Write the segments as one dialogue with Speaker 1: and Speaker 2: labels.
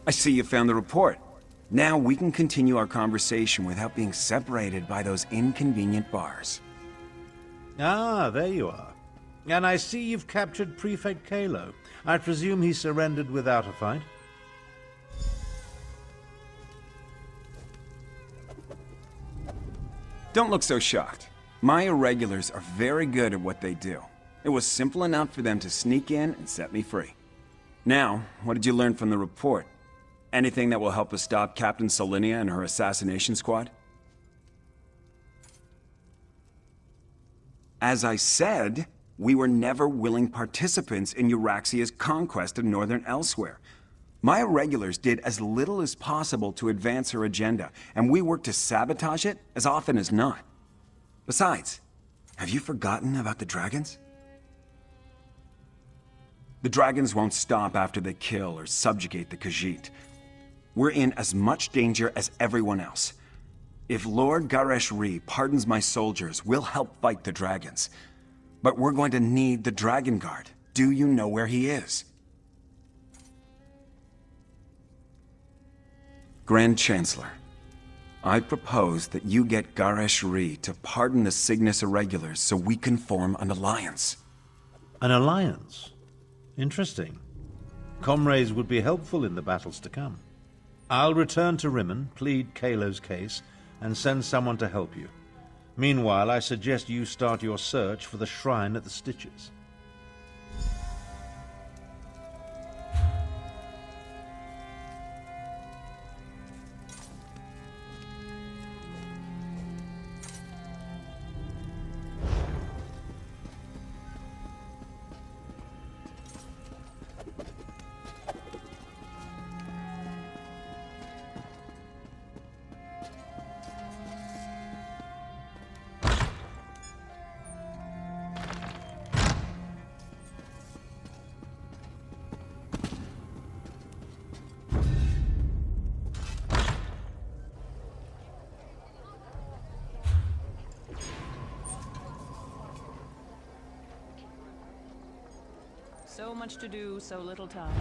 Speaker 1: I see you found the report. Now we can continue our conversation without being separated by those inconvenient bars.
Speaker 2: Ah, there you are. And I see you've captured Prefect Kalo. I presume he surrendered without a fight?
Speaker 1: Don't look so shocked. My irregulars are very good at what they do. It was simple enough for them to sneak in and set me free. Now, what did you learn from the report? Anything that will help us stop Captain Solinia and her assassination squad? As I said, we were never willing participants in Euraxia's conquest of northern Elsweyr. My irregulars did as little as possible to advance her agenda, and we worked to sabotage it as often as not. Besides, have you forgotten about the dragons? The dragons won't stop after they kill or subjugate the Khajiit. We're in as much danger as everyone else. If Lord Garesh-Ri pardons my soldiers, we'll help fight the dragons. But we're going to need the Dragon Guard. Do you know where he is? Grand Chancellor, I propose that you get Garesh-Ri to pardon the Cygnus Irregulars so we can form an alliance.
Speaker 2: An alliance? Interesting. Comrades would be helpful in the battles to come. I'll return to Rimmen, plead Kalo's case, and send someone to help you. Meanwhile, I suggest you start your search for the shrine at the Stitches.
Speaker 3: So much to do, so little time.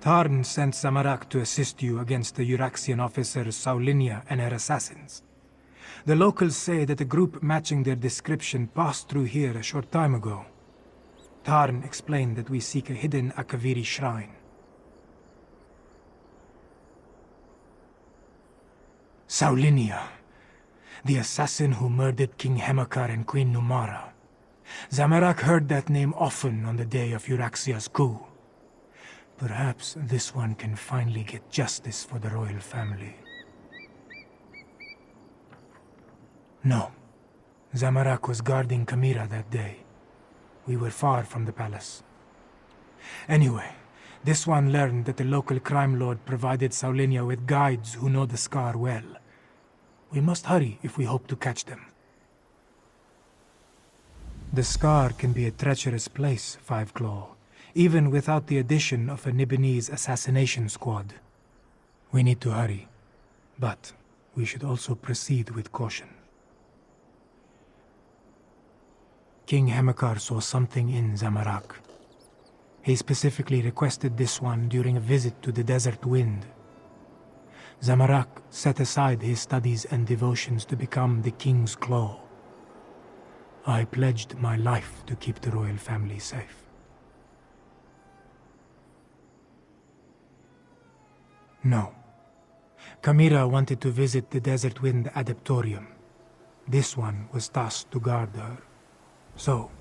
Speaker 4: Tarn sent Samarak to assist you against the Euraxian officers Saulinia and her assassins. The locals say that a group matching their description passed through here a short time ago. Tarn explained that we seek a hidden Akaviri shrine. Saulinia, the assassin who murdered King Hemakar and Queen Numara. Zamarak heard that name often on the day of Euraxia's coup. Perhaps this one can finally get justice for the royal family. No. Zamarak was guarding Kamira that day. We were far from the palace. Anyway, this one learned that the local crime lord provided Saulinia with guides who know the scar well. We must hurry if we hope to catch them. The scar can be a treacherous place, Five Claw, even without the addition of a Nibonese assassination squad. We need to hurry, but we should also proceed with caution. King Hemakar saw something in Zamarak. He specifically requested this one during a visit to the Desert Wind. Zamarak set aside his studies and devotions to become the King's Claw. I pledged my life to keep the royal family safe. No. Kamira wanted to visit the Desert Wind Adeptorium. This one was tasked to guard her. So,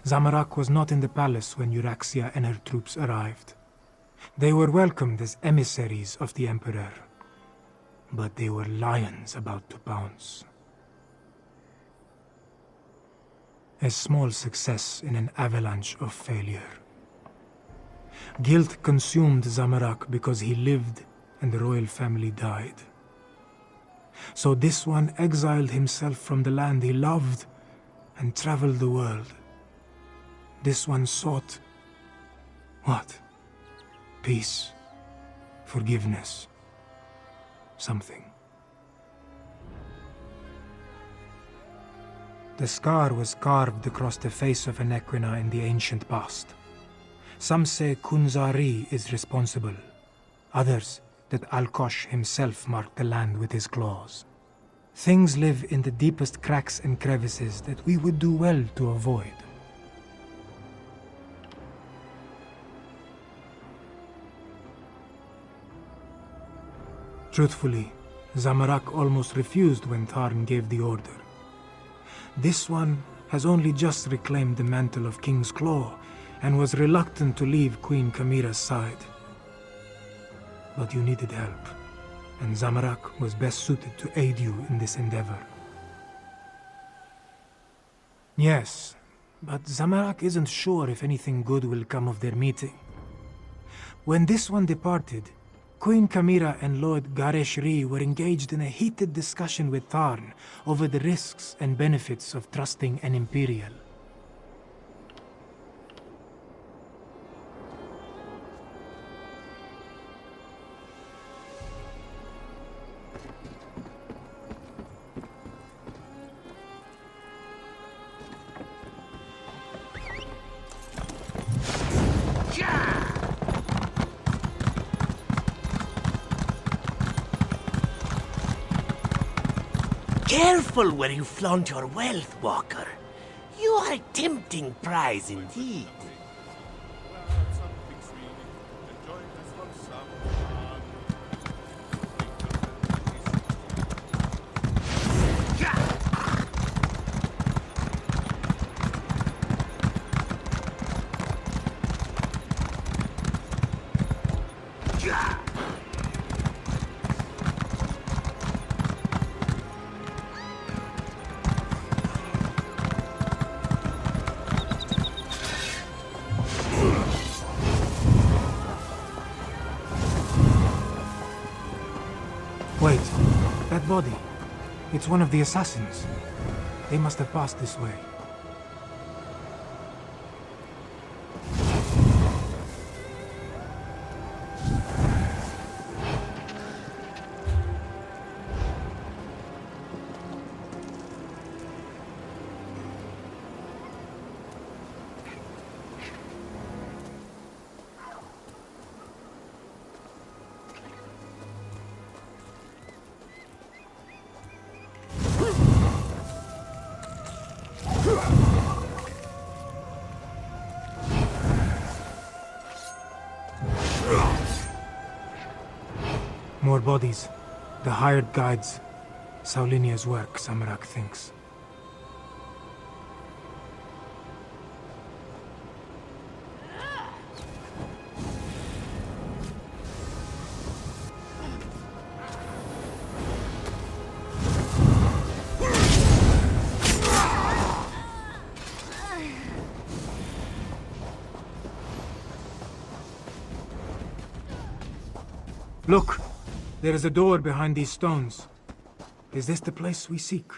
Speaker 4: Zamorak was not in the palace when Euraxia and her troops arrived. They were welcomed as emissaries of the Emperor. But they were lions about to pounce. A small success in an avalanche of failure. Guilt consumed Zamorak because he lived and the royal family died. So this one exiled himself from the land he loved and traveled the world. This one sought... what? Peace. Forgiveness. Something. The scar was carved across the face of an Equina in the ancient past. Some say Kunzari is responsible. Others, that Alkosh himself marked the land with his claws. Things live in the deepest cracks and crevices that we would do well to avoid. Truthfully, Zamorak almost refused when Tarn gave the order. This one has only just reclaimed the mantle of King's Claw and was reluctant to leave Queen Kamira's side. But you needed help, and Zamorak was best suited to aid you in this endeavor. Yes, but Zamorak isn't sure if anything good will come of their meeting. When this one departed, Queen Kamira and Lord Gareshri were engaged in a heated discussion with Tarn over the risks and benefits of trusting an Imperial.
Speaker 5: Careful where you flaunt your wealth, Walker. You are a tempting prize indeed.
Speaker 4: Wait, that body. It's one of the assassins. They must have passed this way. More bodies. The hired guides. Saulinia's work, Zamorak thinks. Look! There is a door behind these stones. Is this the place we seek?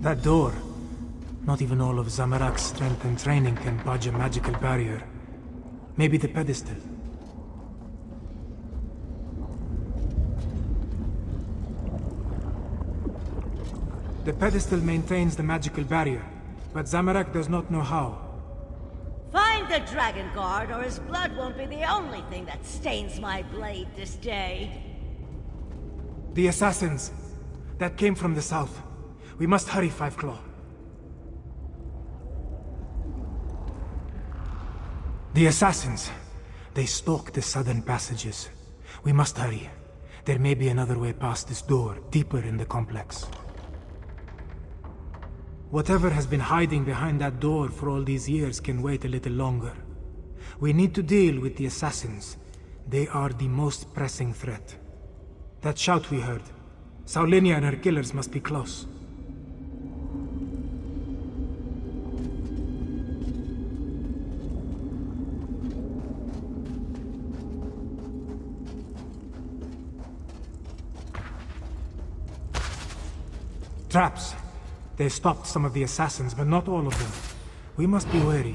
Speaker 4: That door. Not even all of Zamorak's strength and training can budge a magical barrier. Maybe the pedestal. The pedestal maintains the magical barrier, but Zamorak does not know how.
Speaker 6: Find the Dragon Guard, or his blood won't be the only thing that stains my blade this day.
Speaker 4: The assassins that came from the south. We must hurry, Five Claw. The assassins. They stalk the southern passages. We must hurry. There may be another way past this door, deeper in the complex. Whatever has been hiding behind that door for all these years can wait a little longer. We need to deal with the assassins. They are the most pressing threat. That shout we heard. Saulinia and her killers must be close. Traps. They stopped some of the assassins, but not all of them. We must be wary.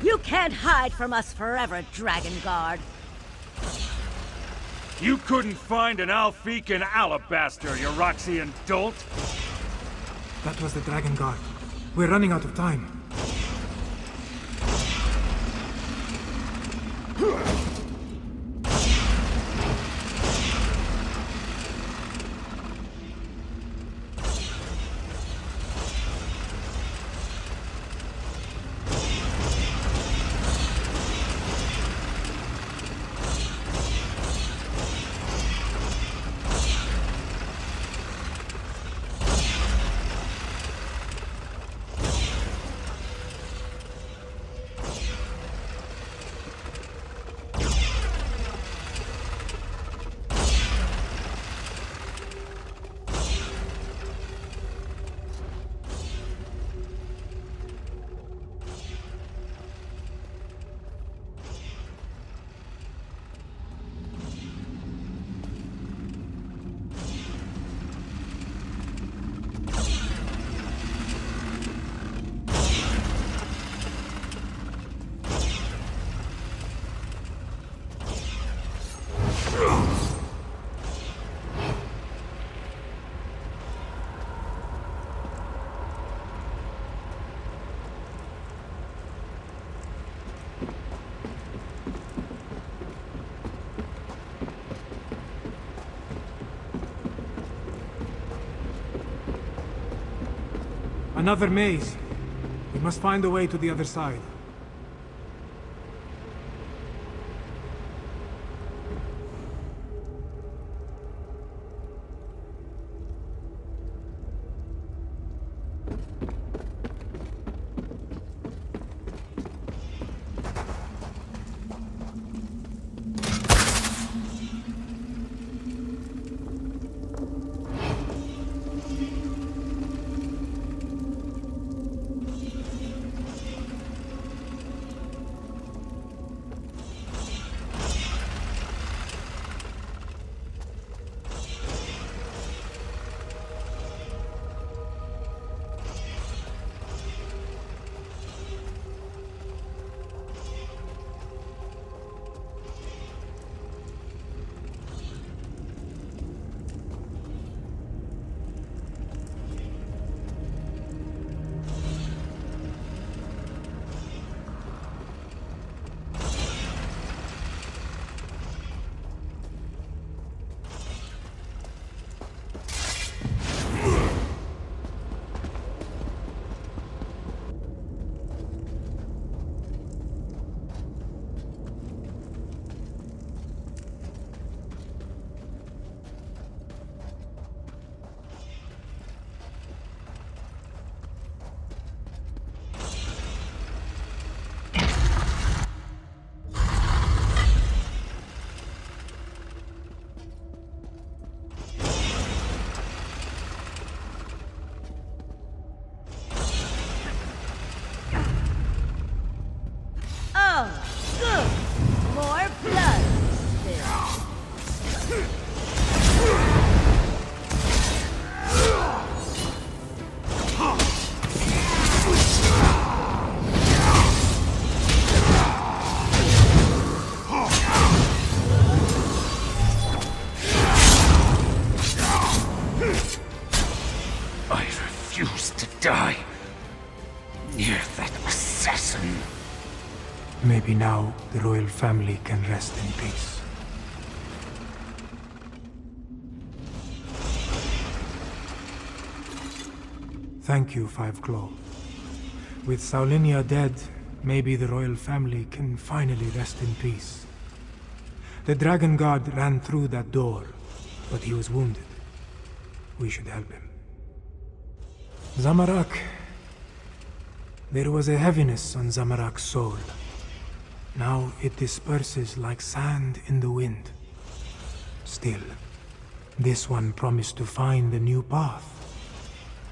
Speaker 6: You can't hide from us forever, Dragon Guard.
Speaker 7: You couldn't find an Alfiq in Alabaster, you Roxian dolt!
Speaker 4: That was the Dragon Guard. We're running out of time. Another maze. We must find a way to the other side.
Speaker 7: die near that assassin.
Speaker 4: Maybe now the royal family can rest in peace. Thank you, Five Claw. With Saulinia dead, maybe the royal family can finally rest in peace. The Dragon Guard ran through that door, but he was wounded. We should help him. Zamarak. There was a heaviness on Zamarak's soul. Now it disperses like sand in the wind. Still, this one promised to find a new path.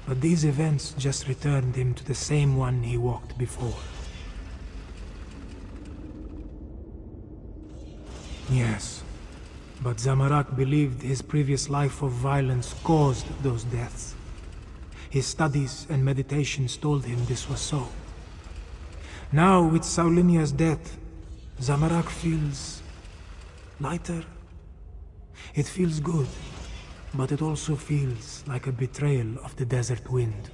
Speaker 4: But these events just returned him to the same one he walked before. Yes, but Zamarak believed his previous life of violence caused those deaths. His studies and meditations told him this was so. Now, with Saulinia's death, Zamarak feels lighter. It feels good, but it also feels like a betrayal of the desert wind.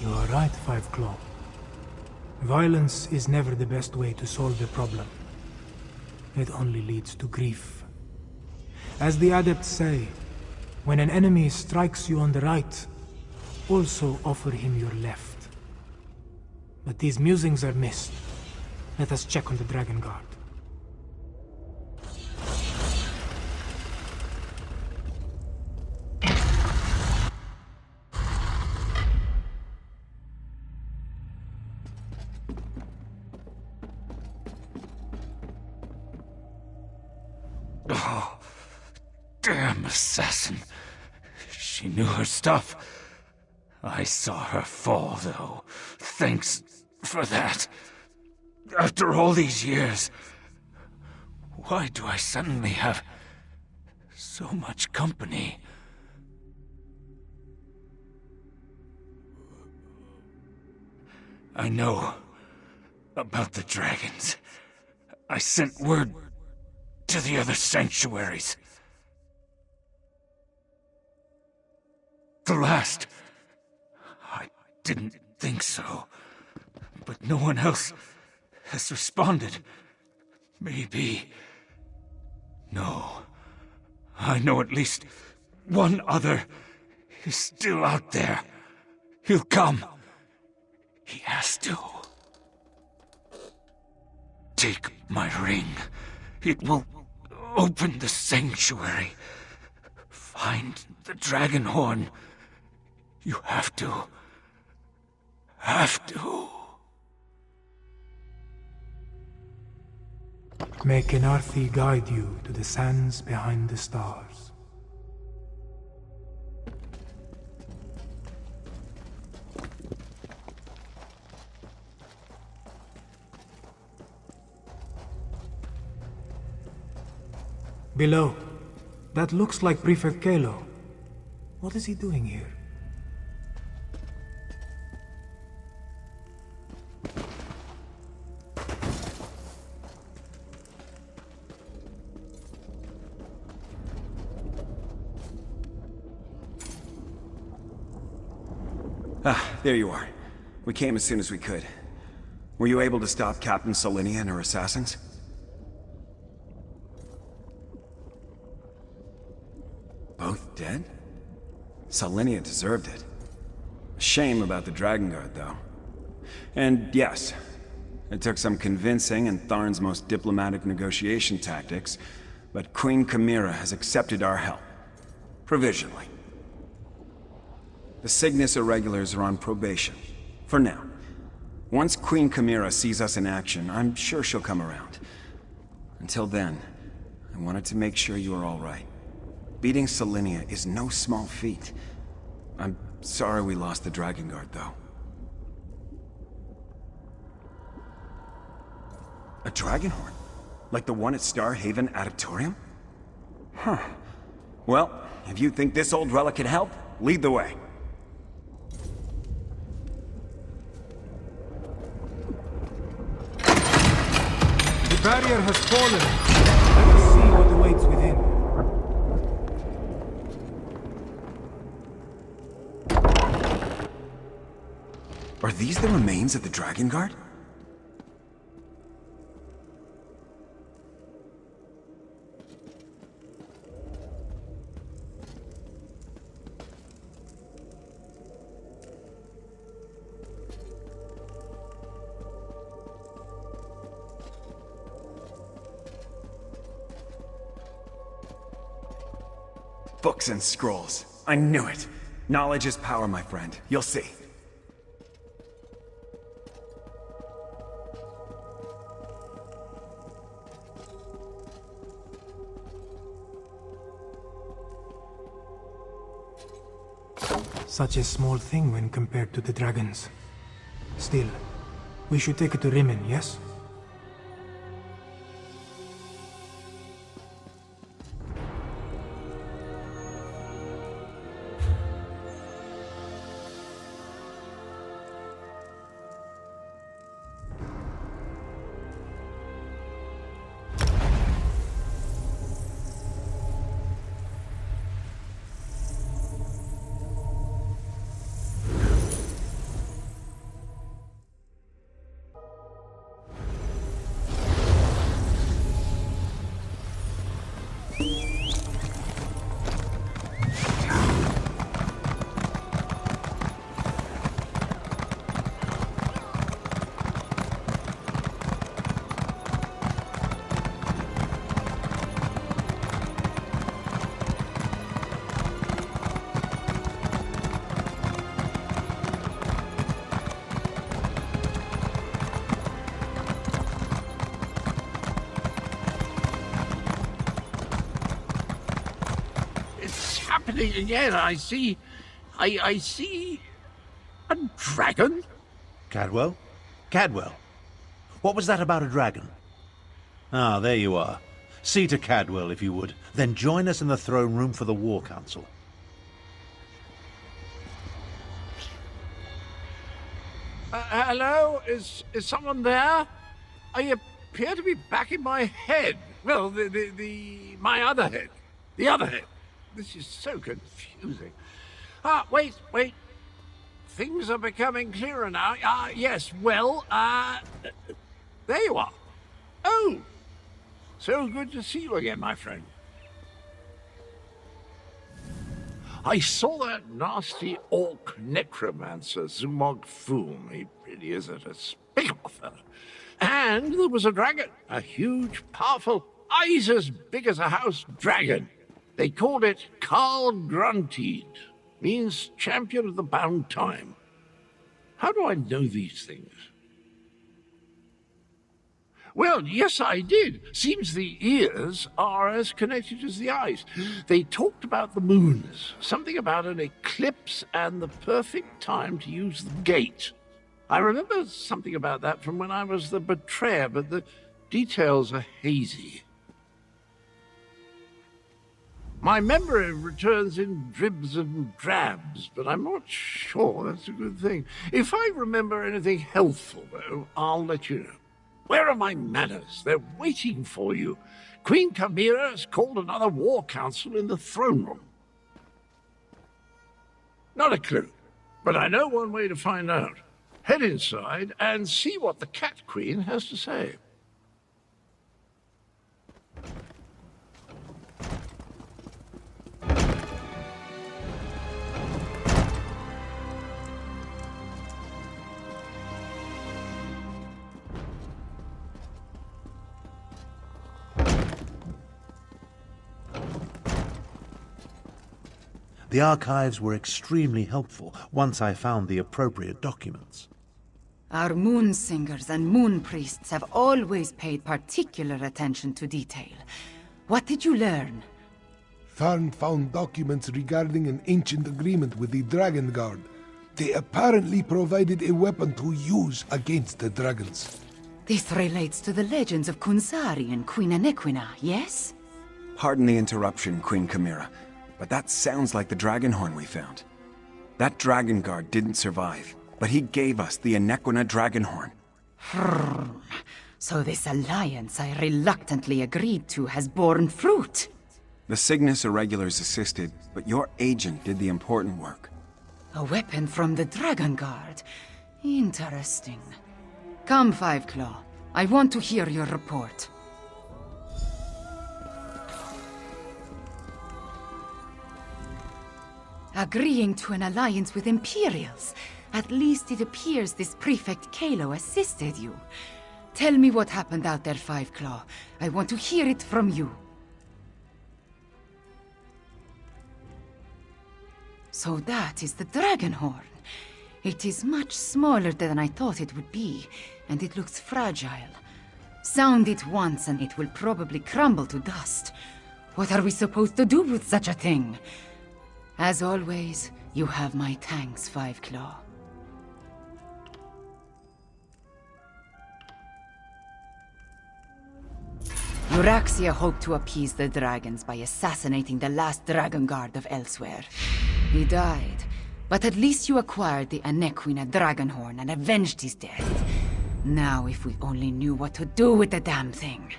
Speaker 4: You are right, Five Claw. Violence is never the best way to solve a problem. It only leads to grief. As the adepts say, when an enemy strikes you on the right, also offer him your left. But these musings are missed. Let us check on the Dragon Guard.
Speaker 7: Oh, damn assassin. She knew her stuff. I saw her fall, though. Thanks for that. After all these years, why do I suddenly have so much company? I know about the dragons. I sent word to the other sanctuaries. The last, I didn't think so, but no one else has responded. Maybe. No. I know at least one other is still out there. He'll come. He has to. Take my ring. It will open the sanctuary. Find the dragon horn. You have to. Have to.
Speaker 4: May Kenarthi guide you to the sands behind the stars. Below. That looks like Prefect Kalo. What is he doing here?
Speaker 1: Ah, there you are. We came as soon as we could. Were you able to stop Captain Solinia and her assassins? Both dead? Solinia deserved it. Shame about the Dragon Guard, though. And yes, it took some convincing and Tharn's most diplomatic negotiation tactics, but Queen Chimera has accepted our help. Provisionally. The Cygnus Irregulars are on probation. For now. Once Queen Chimera sees us in action, I'm sure she'll come around. Until then, I wanted to make sure you are all right. Beating Solinia is no small feat. I'm sorry we lost the Dragon Guard, though. A dragon horn? Like the one at Star Haven Auditorium? Huh. Well, if you think this old relic could help, lead the way.
Speaker 4: The barrier has fallen. Let us see what awaits within.
Speaker 1: Are these the remains of the Dragon Guard? Books and scrolls. I knew it. Knowledge is power, my friend. You'll see.
Speaker 4: Such a small thing when compared to the dragons. Still, we should take it to Rimmon, yes?
Speaker 8: Happening again. I see a dragon.
Speaker 2: Cadwell? Cadwell? What was that about a dragon? Ah, there you are. See to Cadwell, if you would. Then join us in the throne room for the War Council.
Speaker 8: Hello? Is someone there? I appear to be back in my head. Well, my other head. The other head. This is so confusing. Wait. Things are becoming clearer now. Yes, well, there you are. Oh, so good to see you again, my friend. I saw that nasty orc necromancer, Zumog Foom. He really is a despicable fellow. And there was a dragon, a huge, powerful, eyes as big as a house dragon. They called it Carl Grunteed, means champion of the bound time. How do I know these things? Well, yes, I did. Seems the ears are as connected as the eyes. They talked about the moons, something about an eclipse and the perfect time to use the gate. I remember something about that from when I was the betrayer, but the details are hazy. My memory returns in dribs and drabs, but I'm not sure that's a good thing. If I remember anything helpful, though, I'll let you know. Where are my manners? They're waiting for you. Queen Chimera has called another war council in the throne room. Not a clue, but I know one way to find out. Head inside and see what the Cat Queen has to say.
Speaker 2: The archives were extremely helpful once I found the appropriate documents.
Speaker 9: Our moon singers and moon priests have always paid particular attention to detail. What did you learn?
Speaker 10: Tharn found documents regarding an ancient agreement with the Dragon Guard. They apparently provided a weapon to use against the dragons.
Speaker 9: This relates to the legends of Kunzari and Queen Anequina, yes?
Speaker 1: Pardon the interruption, Queen Chimera, but that sounds like the dragon horn we found. That dragon guard didn't survive, but he gave us the Anequina dragon horn.
Speaker 9: So this alliance I reluctantly agreed to has borne fruit.
Speaker 1: The Cygnus Irregulars assisted, but your agent did the important work.
Speaker 9: A weapon from the Dragon Guard. Interesting. Come, Five Claw. I want to hear your report. Agreeing to an alliance with Imperials. At least it appears this Prefect Kalo assisted you. Tell me what happened out there, Five Claw. I want to hear it from you. So that is the dragon horn. It is much smaller than I thought it would be, and it looks fragile. Sound it once and it will probably crumble to dust. What are we supposed to do with such a thing? As always, you have my thanks, Five Claw. Euraxia hoped to appease the dragons by assassinating the last dragon guard of Elsweyr. He died, but at least you acquired the Anequina dragon horn and avenged his death. Now if we only knew what to do with the damn thing.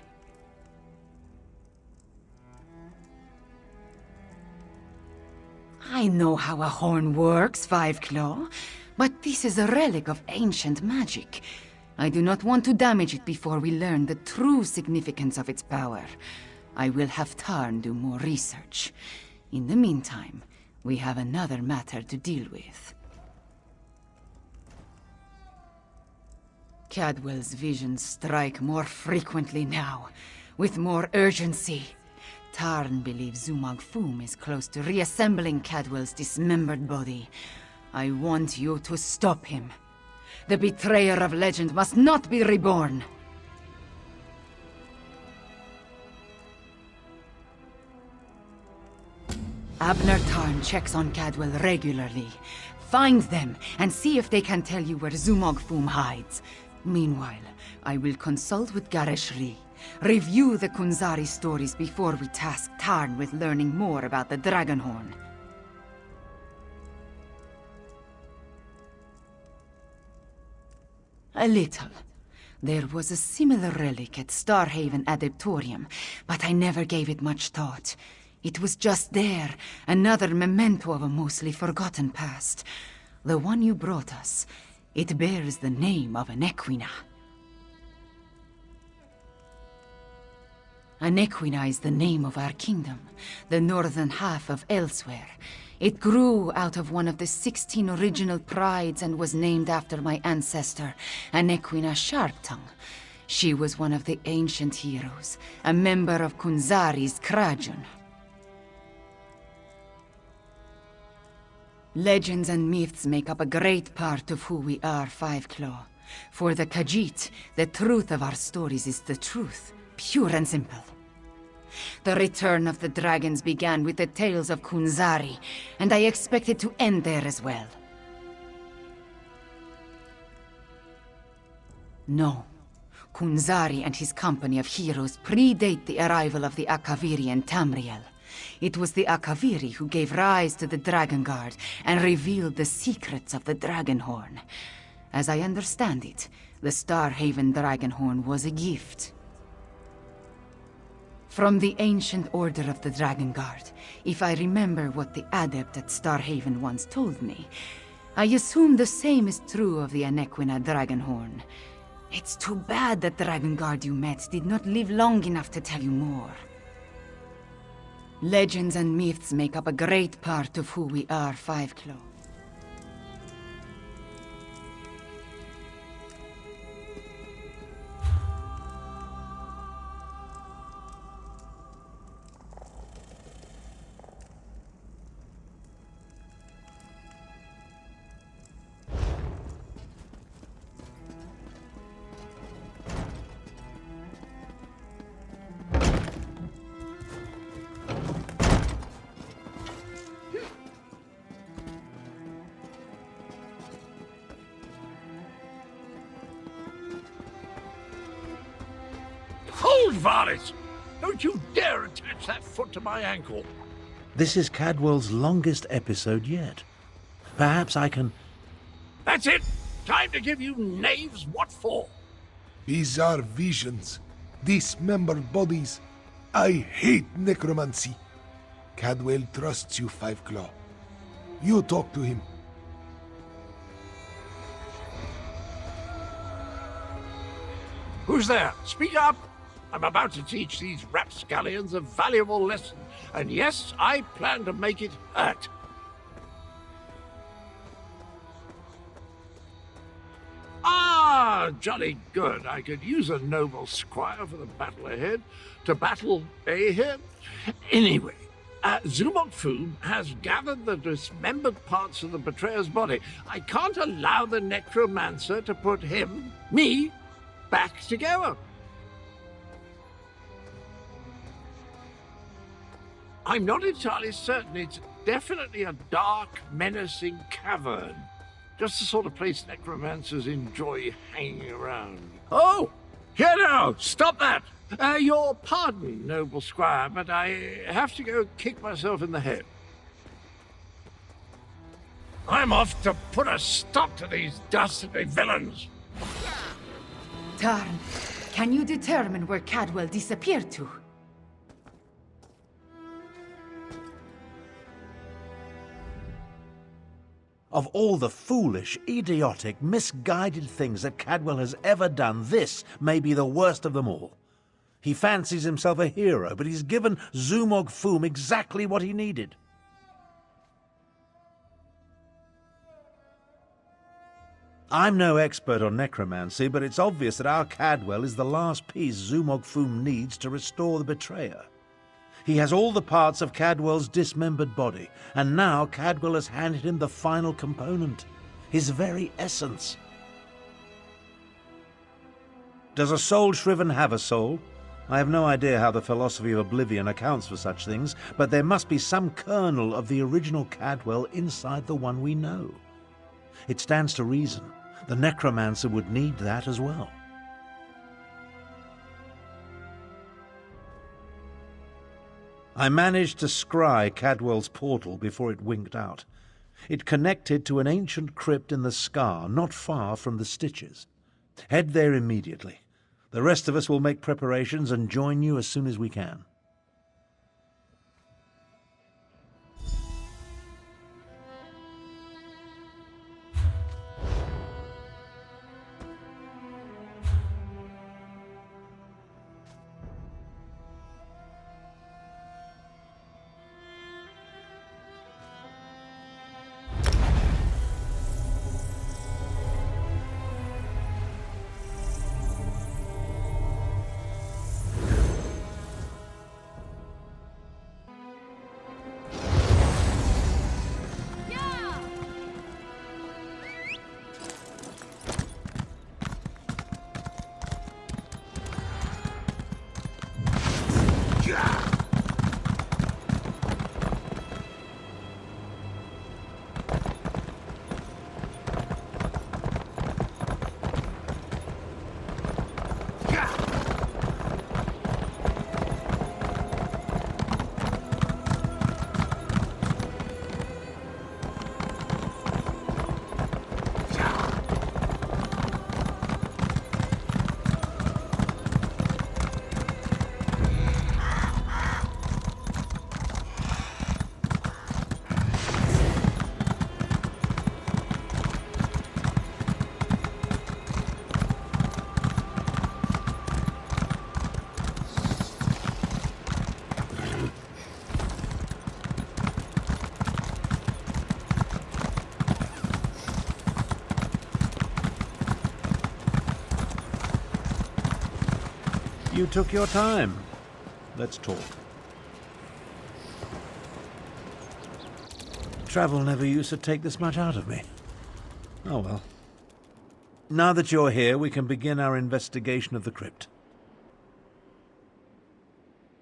Speaker 9: I know how a horn works, Five Claw, but this is a relic of ancient magic. I do not want to damage it before we learn the true significance of its power. I will have Tarn do more research. In the meantime, we have another matter to deal with. Cadwell's visions strike more frequently now, with more urgency. Tarn believes Zumog Foom is close to reassembling Cadwell's dismembered body. I want you to stop him. The betrayer of legend must not be reborn. Abner Tarn checks on Cadwell regularly. Find them and see if they can tell you where Zumog Foom hides. Meanwhile, I will consult with Gareshri. Review the Kunzari stories before we task Tarn with learning more about the Dragonhorn. A little. There was a similar relic at Starhaven Adeptorium, but I never gave it much thought. It was just there, another memento of a mostly forgotten past. The one you brought us, it bears the name of Anequina. Anequina is the name of our kingdom, the northern half of Elsweyr. It grew out of one of the 16 original prides and was named after my ancestor, Anequina Sharptongue. She was one of the ancient heroes, a member of Kunzari's Krajon. Legends and myths make up a great part of who we are, Five Claw. For the Khajiit, the truth of our stories is the truth, pure and simple. The return of the dragons began with the tales of Kunzari, and I expect it to end there as well. No. Kunzari and his company of heroes predate the arrival of the Akaviri and Tamriel. It was the Akaviri who gave rise to the Dragon Guard and revealed the secrets of the Dragonhorn. As I understand it, the Starhaven Dragonhorn was a gift from the ancient order of the Dragon Guard. If I remember what the adept at Starhaven once told me, I assume the same is true of the Anequina Dragonhorn. It's too bad the Dragon Guard you met did not live long enough to tell you more. Legends and myths make up a great part of who we are, Five Claw.
Speaker 8: good varlet! Don't you dare attach that foot to my ankle!
Speaker 2: This is Cadwell's longest episode yet. Perhaps I can...
Speaker 8: That's it! Time to give you knaves what for!
Speaker 10: Bizarre visions. Dismembered bodies. I hate necromancy. Cadwell trusts you, Five Claw. You talk to him.
Speaker 8: Who's there? Speak up! I'm about to teach these rapscallions a valuable lesson, and yes, I plan to make it hurt. Ah, jolly good. I could use a noble squire for the battle ahead. To battle ahead? Anyway, Zumok Foom has gathered the dismembered parts of the betrayer's body. I can't allow the necromancer to put him, me, back together. I'm not entirely certain. It's definitely a dark, menacing cavern. Just the sort of place necromancers enjoy hanging around. Oh! Here now! Stop that! Your pardon, noble squire, but I have to go kick myself in the head. I'm off to put a stop to these dastardly villains!
Speaker 9: Tarn, can you determine where Cadwell disappeared to?
Speaker 2: Of all the foolish, idiotic, misguided things that Cadwell has ever done, this may be the worst of them all. He fancies himself a hero, but he's given Zumog Foom exactly what he needed. I'm no expert on necromancy, but it's obvious that our Cadwell is the last piece Zumog Foom needs to restore the betrayer. He has all the parts of Cadwell's dismembered body, and now Cadwell has handed him the final component, his very essence. Does a soul shriven have a soul? I have no idea how the philosophy of oblivion accounts for such things, but there must be some kernel of the original Cadwell inside the one we know. It stands to reason the necromancer would need that as well. I managed to scry Cadwell's portal before it winked out. It connected to an ancient crypt in the scar, not far from the Stitches. Head there immediately. The rest of us will make preparations and join you as soon as we can. You took your time. Let's talk. Travel never used to take this much out of me. Oh well. Now that you're here, we can begin our investigation of the crypt.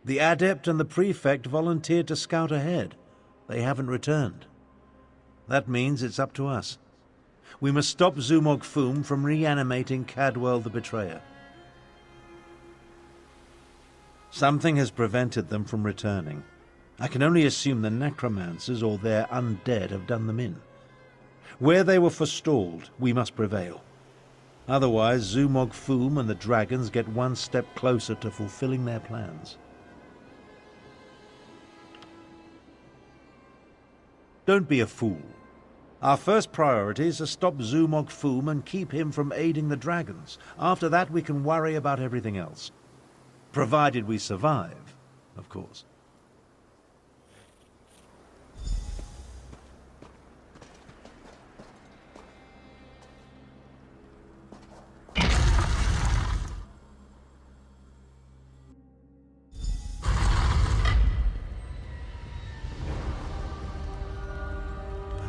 Speaker 2: The adept and the prefect volunteered to scout ahead. They haven't returned. That means it's up to us. We must stop Zumog Foom from reanimating Cadwell the Betrayer. Something has prevented them from returning. I can only assume the necromancers or their undead have done them in. Where they were forestalled, we must prevail. Otherwise, Zumog Foom and the dragons get one step closer to fulfilling their plans. Don't be a fool. Our first priority is to stop Zumog Foom and keep him from aiding the dragons. After that, we can worry about everything else. Provided we survive, of course.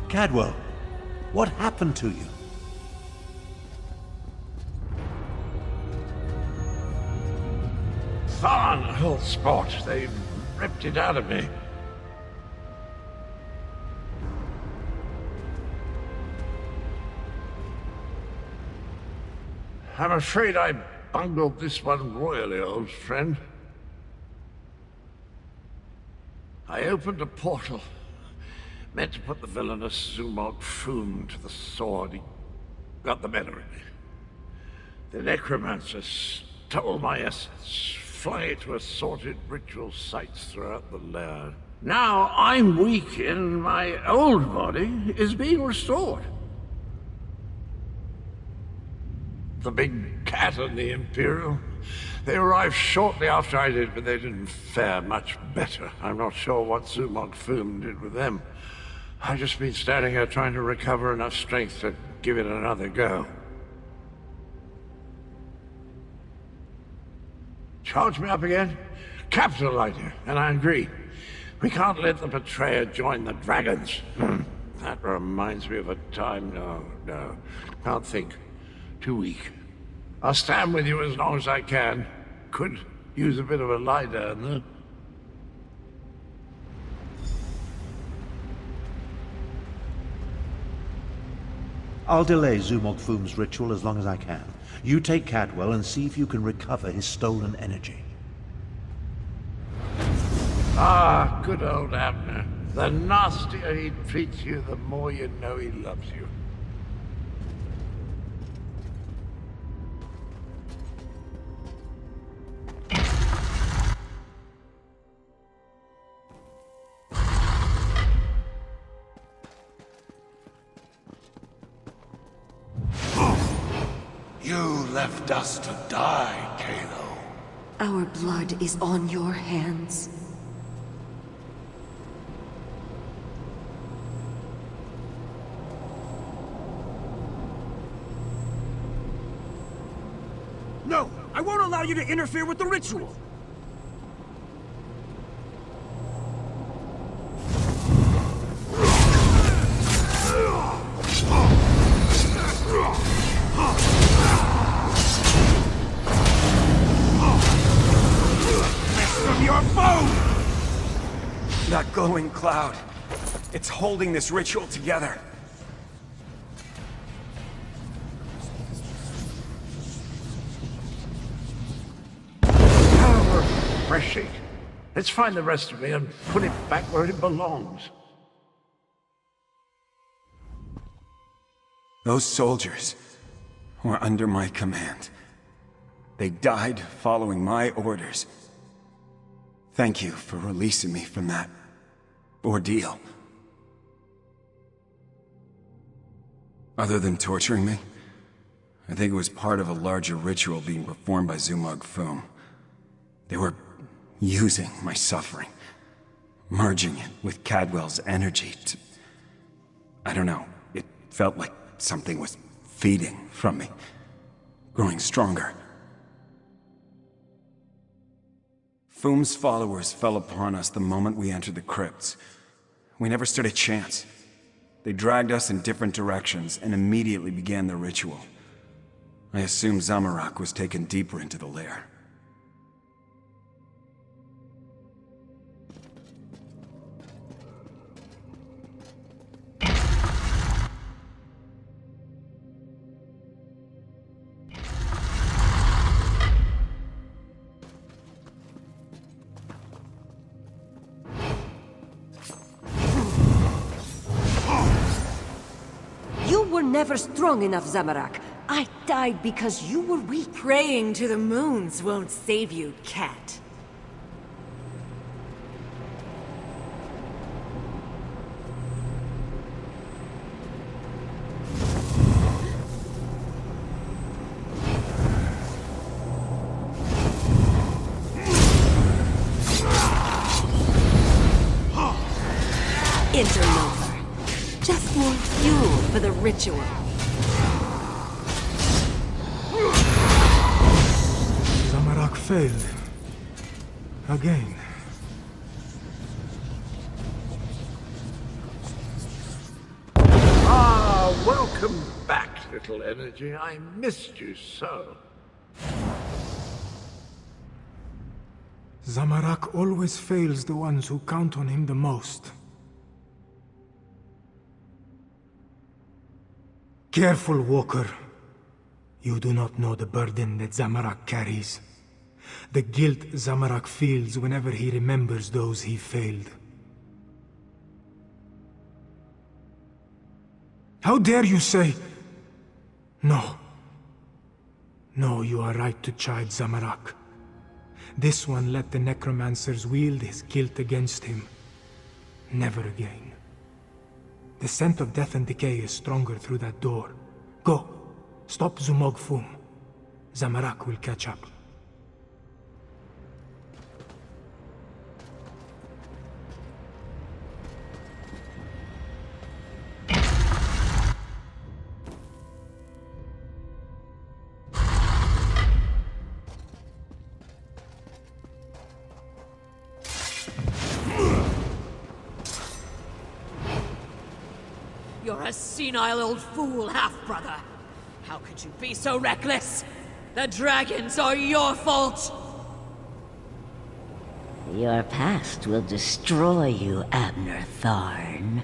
Speaker 2: Cadwell, what happened to you?
Speaker 8: Thorn, old sport. They ripped it out of me. I'm afraid I bungled this one royally, old friend. I opened a portal, meant to put the villainous Zumog Foom to the sword. He got the better of me. The necromancer stole my essence, flung it to assorted ritual sites throughout the lair. Now I'm weak and my old body is being restored. The big cat and the Imperial, they arrived shortly after I did, but they didn't fare much better. I'm not sure what Zumog Foom did with them. I've just been standing here trying to recover enough strength to give it another go. Charge me up again? Capital idea, and I agree. We can't let the betrayer join the dragons. That reminds me of a time. No. Can't think. Too weak. I'll stand with you as long as I can. Could use a bit of a lie down, though.
Speaker 2: I'll delay Zumog Foom's ritual as long as I can. You take Cadwell and see if you can recover his stolen energy.
Speaker 8: Ah, good old Abner. The nastier he treats you, the more you know he loves you.
Speaker 10: You left us to die, Kalo.
Speaker 11: Our blood is on your hands.
Speaker 1: No! I won't allow you to interfere with the ritual! From your foe! That glowing cloud. It's holding this ritual together.
Speaker 8: Refreshing. Let's find the rest of me and put it back where it belongs.
Speaker 1: Those soldiers were under my command. They died following my orders. Thank you for releasing me from that ordeal. Other than torturing me, I think it was part of a larger ritual being performed by Zumog Foom. They were using my suffering, merging it with Cadwell's energy to... I don't know, it felt like something was feeding from me, growing stronger. Foom's followers fell upon us the moment we entered the crypts. We never stood a chance. They dragged us in different directions and immediately began the ritual. I assumed Zamorak was taken deeper into the lair.
Speaker 11: never strong enough, Zamorak. I died because you were weak.
Speaker 12: Praying to the moons won't save you, cat. Interloper. Just more fuel for the ritual.
Speaker 4: Zamorak failed. Again.
Speaker 8: Ah, welcome back, little energy. I missed you so.
Speaker 4: Zamorak always fails the ones who count on him the most. Careful, Walker. You do not know the burden that Zamorak carries. The guilt Zamorak feels whenever he remembers those he failed. How dare you say... No. No, you are right to chide Zamorak. This one let the necromancers wield his guilt against him. Never again. The scent of death and decay is stronger through that door. Go. Stop Zumog Fum. Zamorak will catch up.
Speaker 3: You're a senile old fool, half-brother. How could you be so reckless? The dragons are your fault!
Speaker 6: Your past will destroy you, Abner Tharn.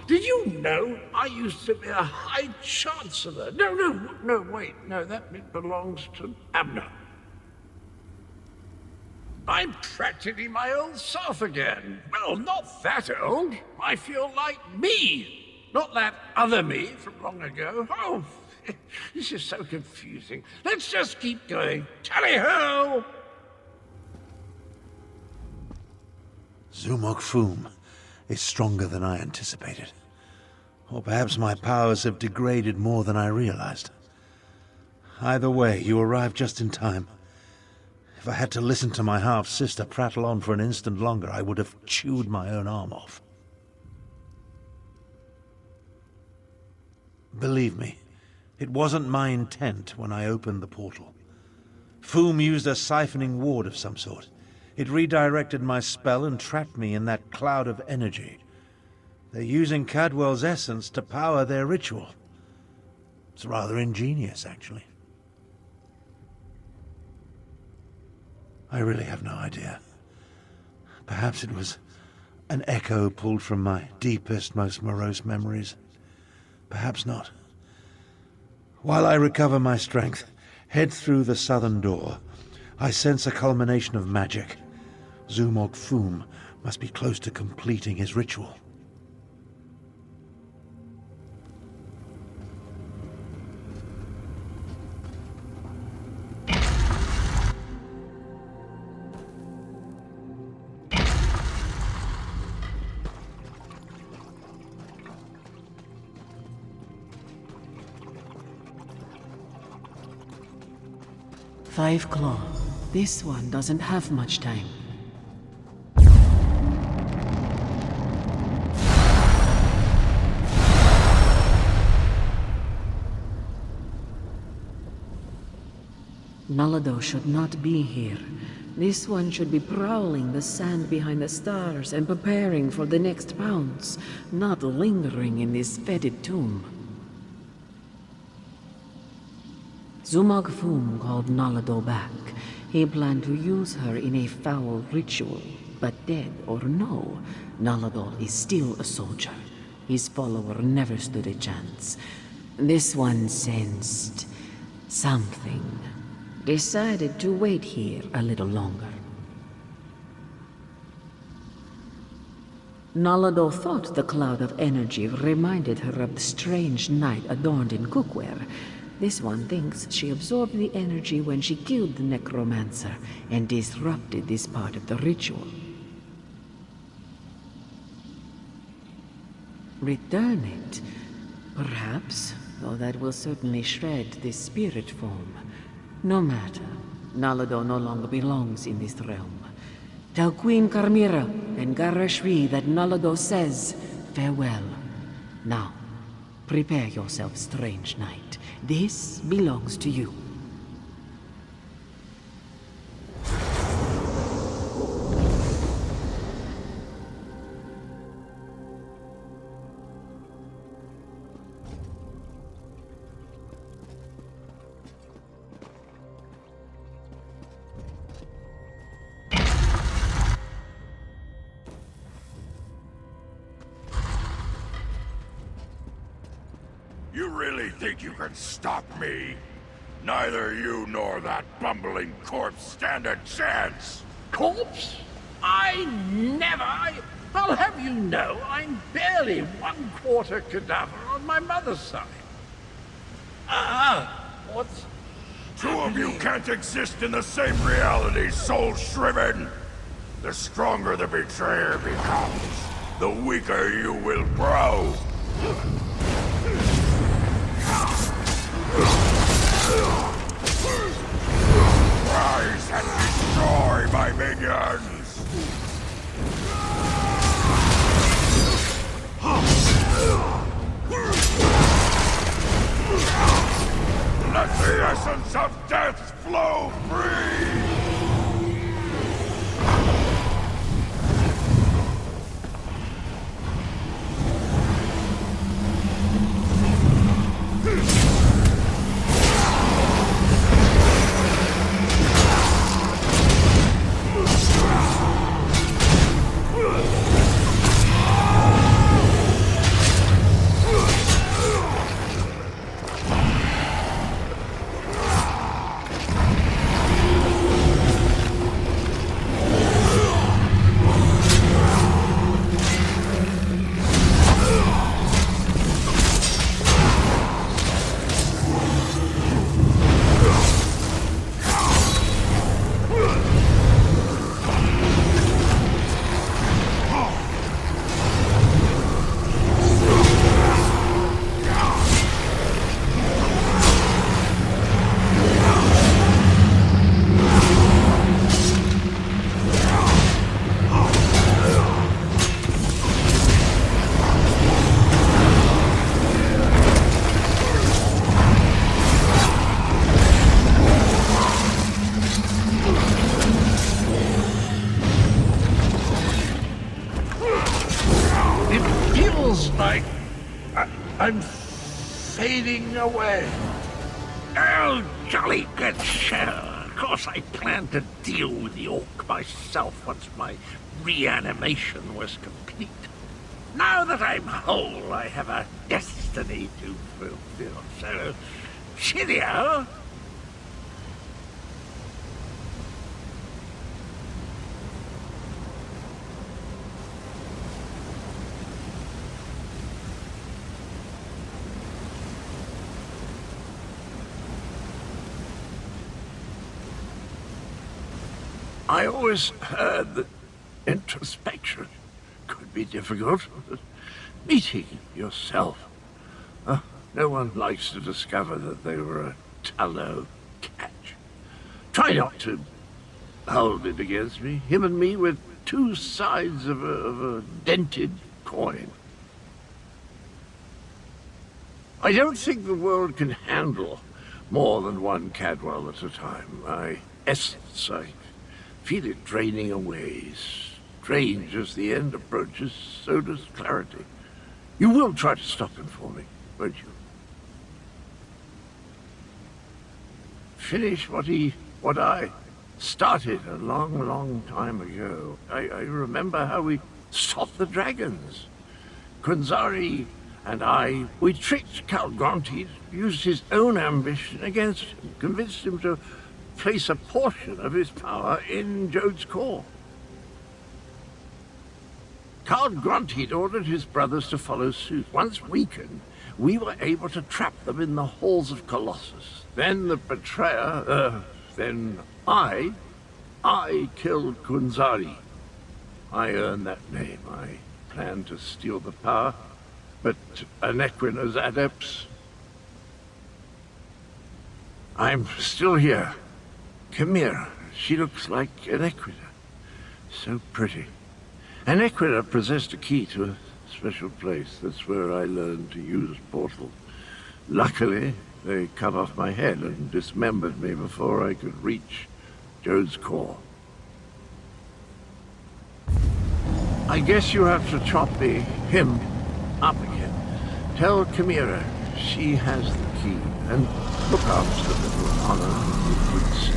Speaker 8: Did you know I used to be a High Chancellor? No, wait, no, that bit belongs to Abner. I'm practically my old self again. Well, not that old. I feel like me, not that other me from long ago. Oh, this is so confusing. Let's just keep going. Tally-ho!
Speaker 2: Zumog Fum is stronger than I anticipated. Or perhaps my powers have degraded more than I realized. Either way, you arrived just in time. If I had to listen to my half-sister prattle on for an instant longer, I would have chewed my own arm off. Believe me, it wasn't my intent when I opened the portal. Fum used a siphoning ward of some sort. It redirected my spell and trapped me in that cloud of energy. They're using Cadwell's essence to power their ritual. It's rather ingenious, actually. I really have no idea. Perhaps it was an echo pulled from my deepest, most morose memories. Perhaps not. While I recover my strength, head through the southern door, I sense a culmination of magic. Zumog Fum must be close to completing his ritual.
Speaker 13: Five Claw. This one doesn't have much time. Nalado should not be here. This one should be prowling the sand behind the stars and preparing for the next pounce, not lingering in this fetid tomb. Zumog Fum called Nalado back. He planned to use her in a foul ritual, but dead or no, Nalado is still a soldier. His follower never stood a chance. This one sensed something. Decided to wait here a little longer. Nalado thought the cloud of energy reminded her of the strange knight adorned in cookware. This one thinks she absorbed the energy when she killed the necromancer and disrupted this part of the ritual. Return it, perhaps, though that will certainly shred this spirit form. No matter, Nalado no longer belongs in this realm. Tell Queen Carmira and Garashri that Nalado says farewell. Now, prepare yourself, strange knight. This belongs to you.
Speaker 14: You really think you can stop me? Neither you nor that bumbling corpse stand a chance!
Speaker 8: Corpse? I'll have you know, I'm barely 1/4 cadaver on my mother's side. What's...
Speaker 14: Two of you can't exist in the same reality, soul-shriven! The stronger the betrayer becomes, the weaker you will grow! Rise and destroy my minions! Let the essence of death flow free! Like I'm fading away. Oh, jolly good show. Of course I planned to deal with the orc myself once my reanimation was complete. Now that I'm whole, I have a destiny to fulfill. So, cheerio. I always heard that introspection could be difficult. Meeting yourself. No one likes to discover that they were a tallow catch. Try not to hold it against me. Him and me were two sides of a dented coin. I don't think the world can handle more than one Cadwell at a time. My essence, I feel it draining away. Strange as the end approaches, so does clarity. You will try to stop him for me, won't you? Finish what I started a long, long time ago. I remember how we stopped the dragons. Kunzari and we tricked Count Grantid, used his own ambition against him, convinced him to place a portion of his power in Jode's core. Count Grantid ordered his brothers to follow suit. Once weakened, we were able to trap them in the halls of Colossus. Then the betrayer, then I killed Kunzari. I earned that name. I planned to steal the power, but Anequina's adepts... I'm still here. Chimera, she looks like Anequina. So pretty. Anequina possessed a key to a special place. That's where I learned to use portals. Luckily, they cut off my head and dismembered me before I could reach Jode's core. I guess you have to chop him up again. Tell Chimera she has the key, and look after the little honor with good skin.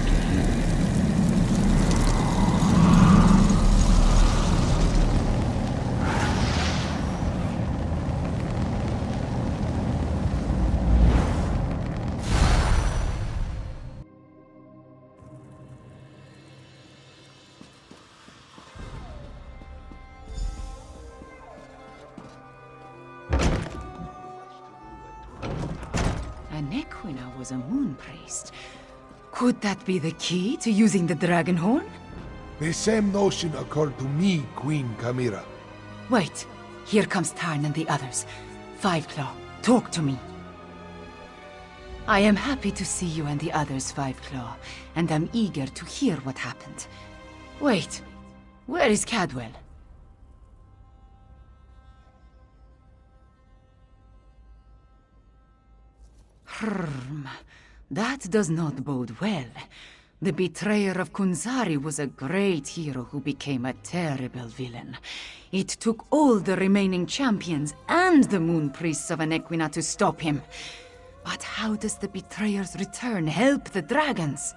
Speaker 9: Anequina was a moon priest. Could that be the key to using the dragon horn?
Speaker 10: The same notion occurred to me, Queen Chimera.
Speaker 9: Wait, here comes Tarn and the others. Fiveclaw, talk to me. I am happy to see you and the others, Fiveclaw, and I'm eager to hear what happened. Wait, where is Cadwell? That does not bode well. The betrayer of Kunzari was a great hero who became a terrible villain. It took all the remaining champions and the moon priests of Anequina to stop him. But how does the betrayer's return help the dragons?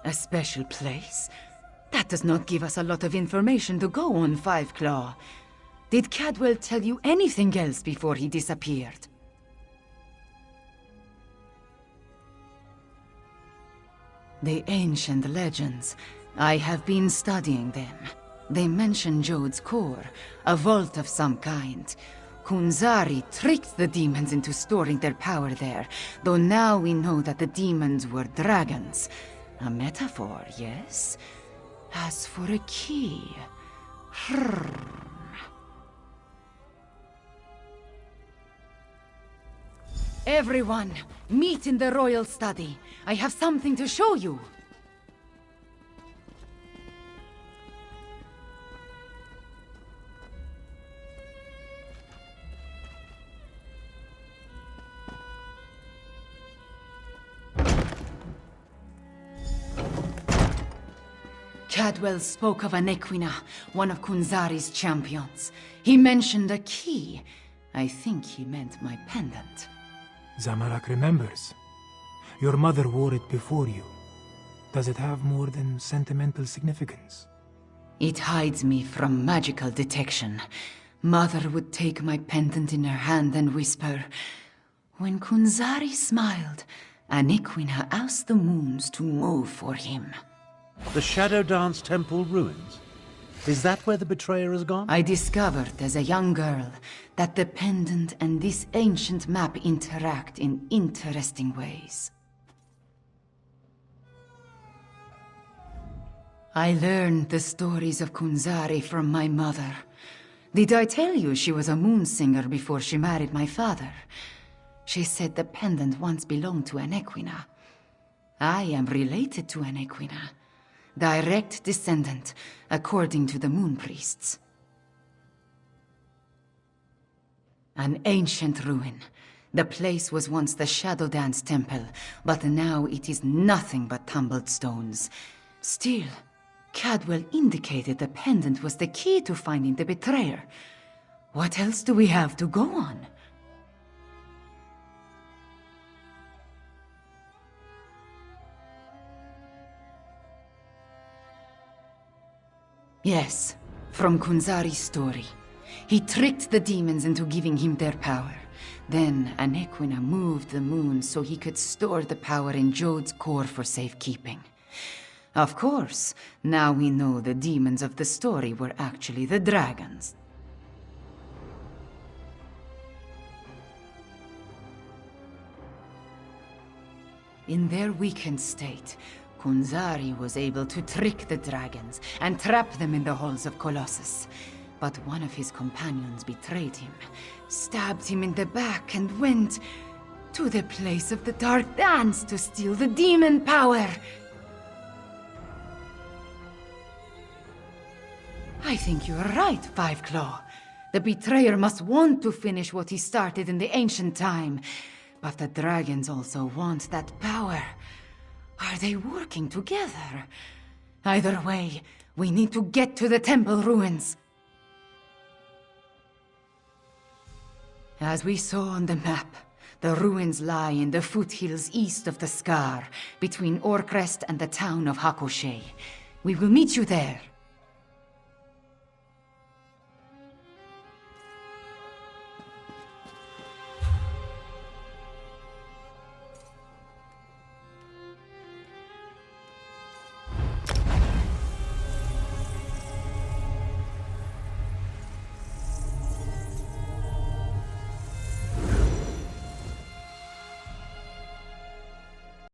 Speaker 9: A special place? That does not give us a lot of information to go on, Fiveclaw. Did Cadwell tell you anything else before he disappeared? The ancient legends. I have been studying them. They mention Jode's core, a vault of some kind. Kunzari tricked the demons into storing their power there, though now we know that the demons were dragons. A metaphor, yes? As for a key... Everyone, meet in the royal study. I have something to show you. Cadwell spoke of Anequina, one of Kunzari's champions. He mentioned a key. I think he meant my pendant.
Speaker 4: Zamorak remembers. Your mother wore it before you. Does it have more than sentimental significance?
Speaker 9: It hides me from magical detection. Mother would take my pendant in her hand and whisper, "When Kunzari smiled, Anequina asked the moons to move for him."
Speaker 2: The Shadow Dance Temple ruins? Is that where the betrayer has gone?
Speaker 9: I discovered as a young girl that the pendant and this ancient map interact in interesting ways. I learned the stories of Kunzari from my mother. Did I tell you she was a moon singer before she married my father? She said the pendant once belonged to Anequina. I am related to Anequina. Direct descendant, according to the moon priests. An ancient ruin. The place was once the Shadow Dance Temple, but now it is nothing but tumbled stones. Still, Cadwell indicated the pendant was the key to finding the betrayer. What else do we have to go on? Yes, from Kunzari's story. He tricked the demons into giving him their power. Then Anequina moved the moon so he could store the power in Jode's core for safekeeping. Of course, now we know the demons of the story were actually the dragons. In their weakened state, Kunzari was able to trick the dragons and trap them in the halls of Colossus. But one of his companions betrayed him, stabbed him in the back, and went to the place of the Dark Dance to steal the demon power. I think you're right, Fiveclaw. The betrayer must want to finish what he started in the ancient time. But the dragons also want that power. Are they working together? Either way, we need to get to the temple ruins. As we saw on the map, the ruins lie in the foothills east of the Scar, between Orcrest and the town of Hakoshe. We will meet you there.